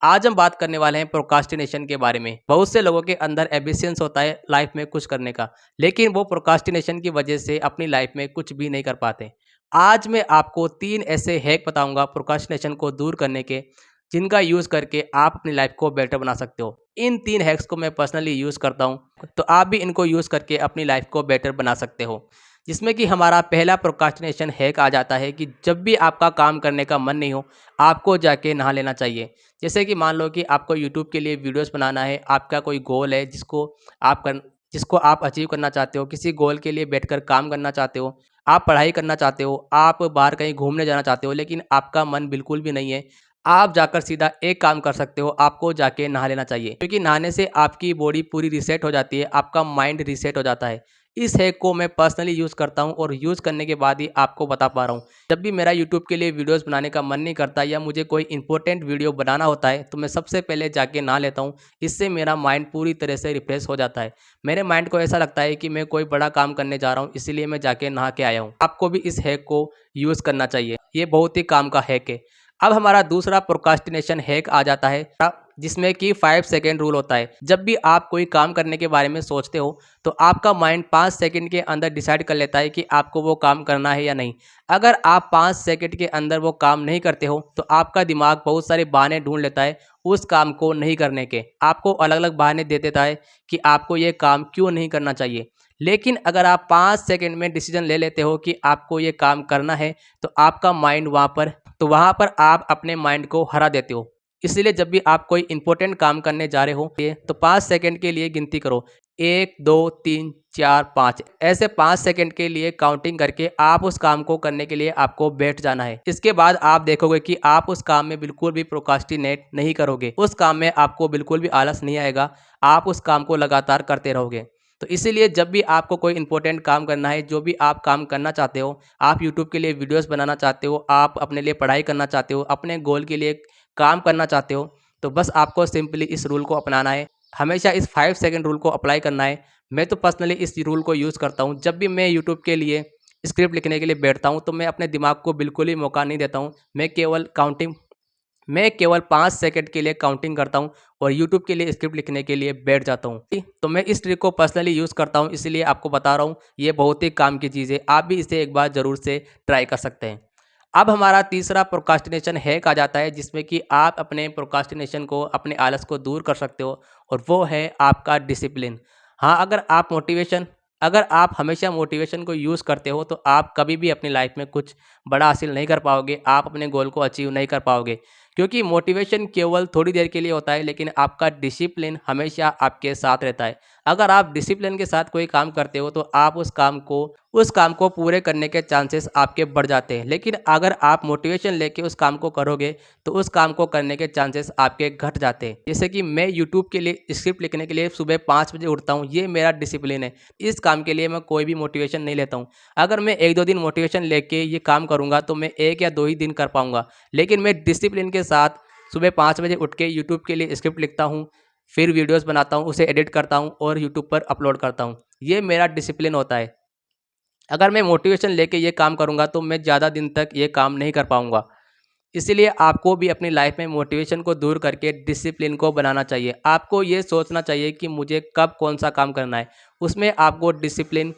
आज हम बात करने वाले हैं प्रोक्रास्टिनेशन के बारे में। बहुत से लोगों के अंदर एम्बिशंस होता है लाइफ में कुछ करने का, लेकिन वो प्रोक्रास्टिनेशन की वजह से अपनी लाइफ में कुछ भी नहीं कर पाते। आज मैं आपको 3 ऐसे हैक बताऊँगा प्रोक्रास्टिनेशन को दूर करने के, जिनका यूज़ करके आप अपनी लाइफ को बेटर बना सकते हो। इन 3 हैक्स को मैं पर्सनली यूज़ करता हूँ, तो आप भी इनको यूज़ करके अपनी लाइफ को बेटर बना सकते हो। जिसमें कि हमारा पहला प्रोक्रास्टिनेशन हैक आ जाता है कि जब भी आपका काम करने का मन नहीं हो, आपको जाके नहा लेना चाहिए। जैसे कि मान लो कि आपको यूट्यूब के लिए वीडियोस बनाना है, आपका कोई गोल है जिसको आप अचीव करना चाहते हो, किसी गोल के लिए बैठकर काम करना चाहते हो, आप पढ़ाई करना चाहते हो, आप बाहर कहीं घूमने जाना चाहते हो, लेकिन आपका मन बिल्कुल भी नहीं है। आप जाकर सीधा एक काम कर सकते हो, आपको जाके नहा लेना चाहिए, क्योंकि नहाने से आपकी बॉडी पूरी रीसेट हो जाती है, आपका माइंड रीसेट हो जाता है। इस हैक को मैं पर्सनली यूज़ करता हूँ और यूज़ करने के बाद ही आपको बता पा रहा हूँ। जब भी मेरा यूट्यूब के लिए वीडियोस बनाने का मन नहीं करता या मुझे कोई इंपॉर्टेंट वीडियो बनाना होता है, तो मैं सबसे पहले जाके नहा लेता हूँ। इससे मेरा माइंड पूरी तरह से रिफ्रेश हो जाता है। मेरे माइंड को ऐसा लगता है कि मैं कोई बड़ा काम करने जा रहा हूँ, इसीलिए मैं जाके नहा के आया हूँ। आपको भी इस हैक को यूज़ करना चाहिए। ये बहुत ही काम का हैक है। अब हमारा दूसरा प्रोक्रास्टिनेशन हैक आ जाता है, जिसमें कि 5 सेकंड रूल होता है। जब भी आप कोई काम करने के बारे में सोचते हो, तो आपका माइंड 5 सेकंड के अंदर डिसाइड कर लेता है कि आपको वो काम करना है या नहीं। अगर आप 5 सेकंड के अंदर वो काम नहीं करते हो, तो आपका दिमाग बहुत सारे बहाने ढूँढ लेता है उस काम को नहीं करने के। आपको अलग-अलग बहाने दे देता है कि आपको ये काम क्यों नहीं करना चाहिए। लेकिन अगर आप 5 सेकंड में डिसीजन ले लेते हो कि आपको ये काम करना है, तो आपका माइंड वहाँ पर आप अपने माइंड को हरा देते हो। इसलिए जब भी आप कोई इंपॉर्टेंट काम करने जा रहे हो, ये तो 5 सेकंड के लिए गिनती करो। 1, 2, 3, 4, 5 ऐसे 5 सेकंड के लिए काउंटिंग करके आप उस काम को करने के लिए आपको बैठ जाना है। इसके बाद आप देखोगे कि आप उस काम में बिल्कुल भी प्रोक्रास्टिनेट नहीं करोगे। उस काम में आपको बिल्कुल भी आलस नहीं आएगा। आप उस काम को लगातार करते रहोगे। तो इसीलिए जब भी आपको कोई इंपॉर्टेंट काम करना है, जो भी आप काम करना चाहते हो, आप यूट्यूब के लिए वीडियोस बनाना चाहते हो, आप अपने लिए पढ़ाई करना चाहते हो, अपने गोल के लिए काम करना चाहते हो, तो बस आपको सिंपली इस रूल को अपनाना है। हमेशा इस 5 सेकंड रूल को अप्लाई करना है। मैं तो पर्सनली इस रूल को यूज़ करता हूँ। जब भी मैं यूट्यूब के लिए स्क्रिप्ट लिखने के लिए बैठता हूँ, तो मैं अपने दिमाग को बिल्कुल ही मौका नहीं देता हूँ। मैं केवल 5 सेकंड के लिए काउंटिंग करता हूँ और यूट्यूब के लिए स्क्रिप्ट लिखने के लिए बैठ जाता हूँ। तो मैं इस ट्रिक को पर्सनली यूज़ करता हूँ, इसीलिए आपको बता रहा हूँ। ये बहुत ही काम की चीज़ है। आप भी इसे एक बार ज़रूर से ट्राई कर सकते हैं। अब हमारा तीसरा प्रोक्रास्टिनेशन हैक आ जाता है, जिसमें कि आप अपने प्रोक्रास्टिनेशन को, अपने आलस को दूर कर सकते हो, और वो है आपका डिसिप्लिन। हाँ, अगर आप हमेशा मोटिवेशन को यूज़ करते हो, तो आप कभी भी अपनी लाइफ में कुछ बड़ा हासिल नहीं कर पाओगे, आप अपने गोल को अचीव नहीं कर पाओगे। क्योंकि मोटिवेशन केवल थोड़ी देर के लिए होता है, लेकिन आपका डिसिप्लिन हमेशा आपके साथ रहता है। अगर आप डिसिप्लिन के साथ कोई काम करते हो, तो आप उस काम को पूरे करने के चांसेस आपके बढ़ जाते हैं। लेकिन अगर आप मोटिवेशन लेके उस काम को करोगे, तो उस काम को करने के चांसेस आपके घट जाते हैं। जैसे कि मैं यूट्यूब के लिए स्क्रिप्ट लिखने के लिए सुबह 5 बजे उठता हूँ, ये मेरा डिसिप्लिन है। इस काम के लिए मैं कोई भी मोटिवेशन नहीं लेता हूँ। अगर मैं 1-2 दिन मोटिवेशन लेके ये काम करूँगा, तो मैं 1 या 2 ही दिन कर पाऊँगा। लेकिन मैं डिसिप्लिन के साथ सुबह 5 बजे उठ के यूट्यूब के लिए स्क्रिप्ट लिखता हूँ, फिर वीडियोज़ बनाता हूँ, उसे एडिट करता हूँ और यूट्यूब पर अपलोड करता हूँ। ये मेरा डिसिप्लिन होता है। अगर मैं मोटिवेशन लेके ये काम करूँगा, तो मैं ज़्यादा दिन तक ये काम नहीं कर पाऊँगा। इसीलिए आपको भी अपनी लाइफ में मोटिवेशन को दूर करके डिसिप्लिन को बनाना चाहिए। आपको ये सोचना चाहिए कि मुझे कब कौन-सा काम करना है। उसमें आपको डिसिप्लिन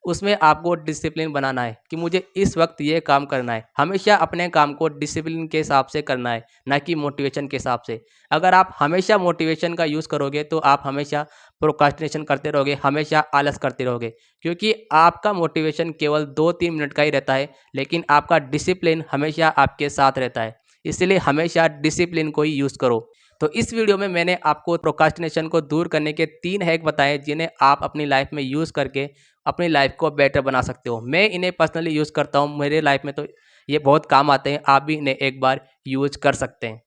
उसमें आपको डिसिप्लिन बनाना है कि मुझे इस वक्त ये काम करना है। हमेशा अपने काम को डिसिप्लिन के हिसाब से करना है, ना कि मोटिवेशन के हिसाब से। अगर आप हमेशा मोटिवेशन का यूज़ करोगे, तो आप हमेशा प्रोक्रास्टिनेशन करते रहोगे, हमेशा आलस करते रहोगे। क्योंकि आपका मोटिवेशन केवल 2-3 मिनट का ही रहता है, लेकिन आपका डिसिप्लिन हमेशा आपके साथ रहता है। इसलिए हमेशा डिसिप्लिन को ही यूज़ करो। तो इस वीडियो में मैंने आपको प्रोक्रास्टिनेशन को दूर करने के 3 हैक बताए, जिन्हें आप अपनी लाइफ में यूज़ करके अपनी लाइफ को बेटर बना सकते हो। मैं इन्हें पर्सनली यूज़ करता हूँ, मेरे लाइफ में तो ये बहुत काम आते हैं। आप भी इन्हें एक बार यूज़ कर सकते हैं।